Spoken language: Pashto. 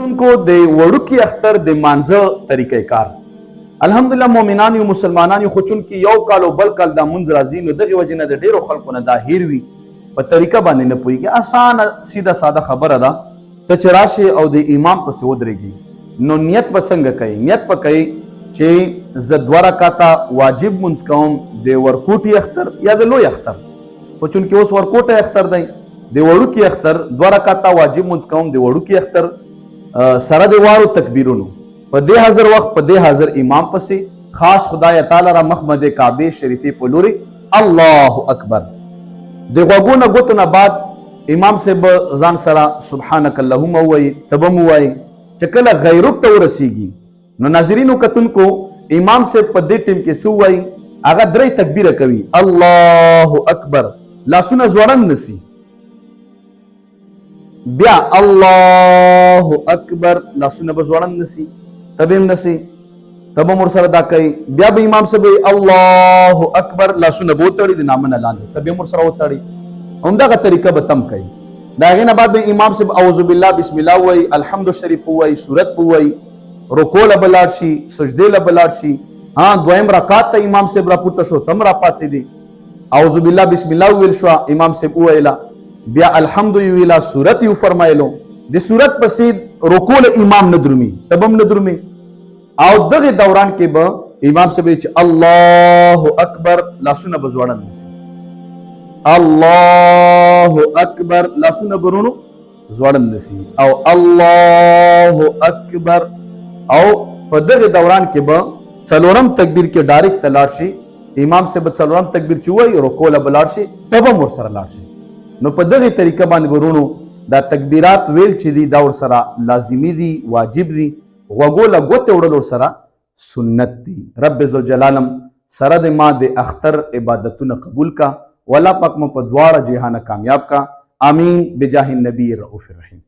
کتونکو د وړوکي اختر د مانځه طریقې کار الحمدلله مؤمنان یو مسلمانان یو خو چونکې یو کال او بل کال دا مونځ راځي نو دغې وجې نه د ډېرو خلکو نه دا هیر وي په طریقه باندې نه پوهېږي اسانه سیده ساده خبره ده ته چې راشې او د امام پسې ودرېږي نو نیت به څنګه کوي نیت به کوي چې زه 2 رکعته واجب مونځ کوم د ورکوټي اختر یا د لوی اختر خو چونکې اوس ورکوټی اختر دی د وړوکي اختر 2 رکعته واجب مونځ کوم د وړوکي اختر سره د واړو تکبیرونو په دې حاضر وخت په دې حاضر امام پسې خاص خدای تعالی را مخمد کعبه شریفې په لوري الله اکبر د غوږونو ګوتو نه بعد امام صاحب ځان سره سبحانک اللهم وایي ته به مو وایي چې کله غیرک ته ورسیږي نو ناظرینو کتونکو امام صاحب په دې ټیم کې څه وایي هغه 3 تکبیره کوي الله اکبر لاسونه ځوړند نسی بیا الله اکبر لاسونه به ځوړند نسی تبه هم نسی تبه مور سره دا کوي بیا به امام صاحب الله اکبر لاسونه به وتړي د نامه نه لاندې تبه مور سره وتړي همدغه طریقه به تم کوي د هغې نه بعد به امام صاحب اعوذ بالله بسم الله وایي الحمد شریف وایي سورت به وایي رکوع له به لاړ شي سجدې له به لاړ شي دویم رکعت ته امام صاحب راپورته شو تم راپاڅېدي اعوذ بالله بسم الله ویل شو امام صاحب وویله بیا الحمد ویله سورت یې وفرمایلو د سورت پسې رکوع له امام نه درومي ته به هم نه درومي او دغه دوران کې به امام صاحب چې الله اکبر لاسونه به ځوړند نشي الله اکبر لاسونه برونو ځوړند نشي او الله اکبر او په دغه دوران کې به 4م تکبیر کې ډایرکټ لاړ شي امام صاحب 4م تکبیر چې وایي رکوع له لاړ شي تب هم ورسره لاړ شي نو په دغه طریقه باندې برونو دا تکبیرات ویل چې دي دا ورسره لازمي دي واجب دي غوږو له ګوتې وړل ورسره سنت دي رب ذوالجلال سره د ما د اختر عبادتونه قبول کا والله پاک مو په دواړه جهان کامیاب کا آمین بجاه النبی الرؤوف الرحیم